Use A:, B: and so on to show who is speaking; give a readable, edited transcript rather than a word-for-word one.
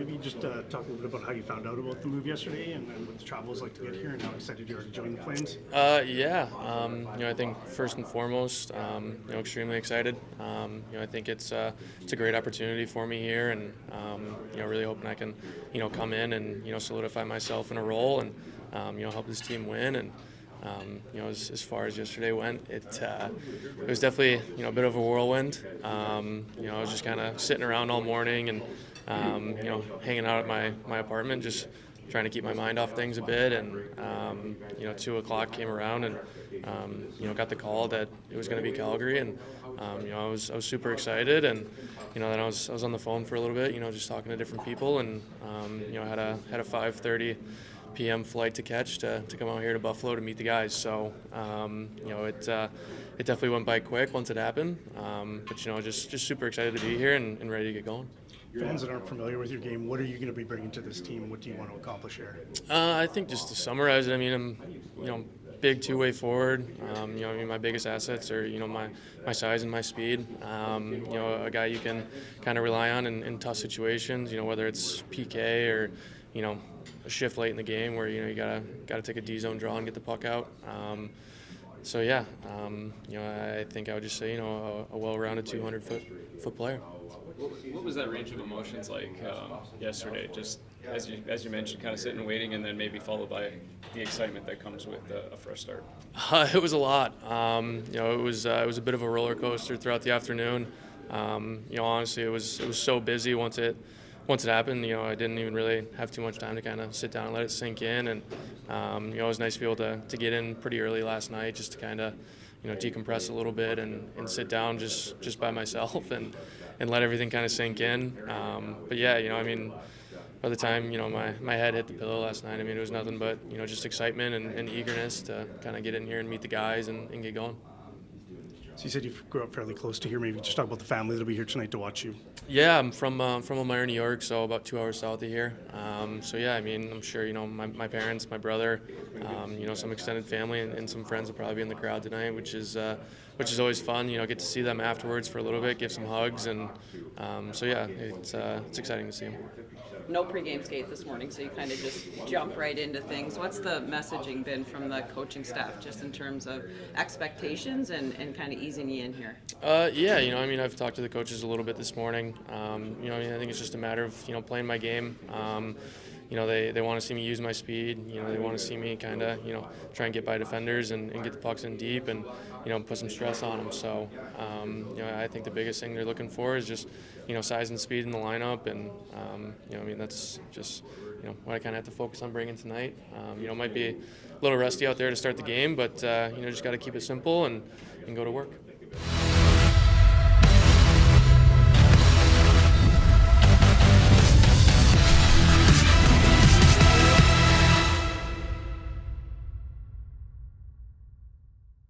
A: Maybe just talk a little bit about how you found out about the move yesterday and what the travel was like to get here and how excited you are to join the Flames.
B: Yeah, I think first and foremost, extremely excited. I think it's a great opportunity for me here, and really hoping I can, come in and solidify myself in a role and help this team win. And as far as yesterday went, it was definitely a bit of a whirlwind. I was just kind of sitting around all morning and hanging out at my apartment, just trying to keep my mind off things a bit. And 2 o'clock came around, and got the call that it was going to be Calgary, and I was super excited. And then I was on the phone for a little bit, just talking to different people, and had a 5:30 p.m. flight to catch to come out here to Buffalo to meet the guys. So it definitely went by quick once it happened. But just super excited to be here and ready to get going.
A: Fans that aren't familiar with your game, what are you going to be bringing to this team? What do you want to accomplish here?
B: I think just to summarize it, I mean, I'm big two-way forward. My biggest assets are my size and my speed. A guy you can kind of rely on in tough situations. Whether it's PK or a shift late in the game where you gotta take a D zone draw and get the puck out. I think I would just say a well-rounded 200-foot player.
C: What was that range of emotions like yesterday? Just as you mentioned, kind of sitting and waiting, and then maybe followed by the excitement that comes with a fresh start.
B: It was a lot. It was a bit of a roller coaster throughout the afternoon. Honestly, it was so busy once it happened. I didn't even really have too much time to kind of sit down and let it sink in. And it was nice to be able to get in pretty early last night, just to kind of decompress a little bit and sit down just by myself and let everything kind of sink in. But yeah, by the time my head hit the pillow last night, it was nothing but just excitement and eagerness to kind of get in here and meet the guys and get going.
A: So you said you grew up fairly close to here. Maybe just talk about the family that'll be here tonight to watch you.
B: Yeah, I'm from Elmira, New York, so about 2 hours south of here. I'm sure my parents, my brother, some extended family and some friends will probably be in the crowd tonight, which is always fun. Get to see them afterwards for a little bit, give some hugs, and it's exciting to see them.
D: No pregame skate this morning, so you kind of just jump right into things. What's the messaging been from the coaching staff, just in terms of expectations and kind of easing you in here?
B: I've talked to the coaches a little bit this morning. I think it's just a matter of playing my game. They want to see me use my speed. They want to see me kind of try and get by defenders and get the pucks in deep and put some stress on them. So I think the biggest thing they're looking for is just size and speed in the lineup, and that's just what I kind of have to focus on bringing tonight. Might be a little rusty out there to start the game, but just got to keep it simple and go to work.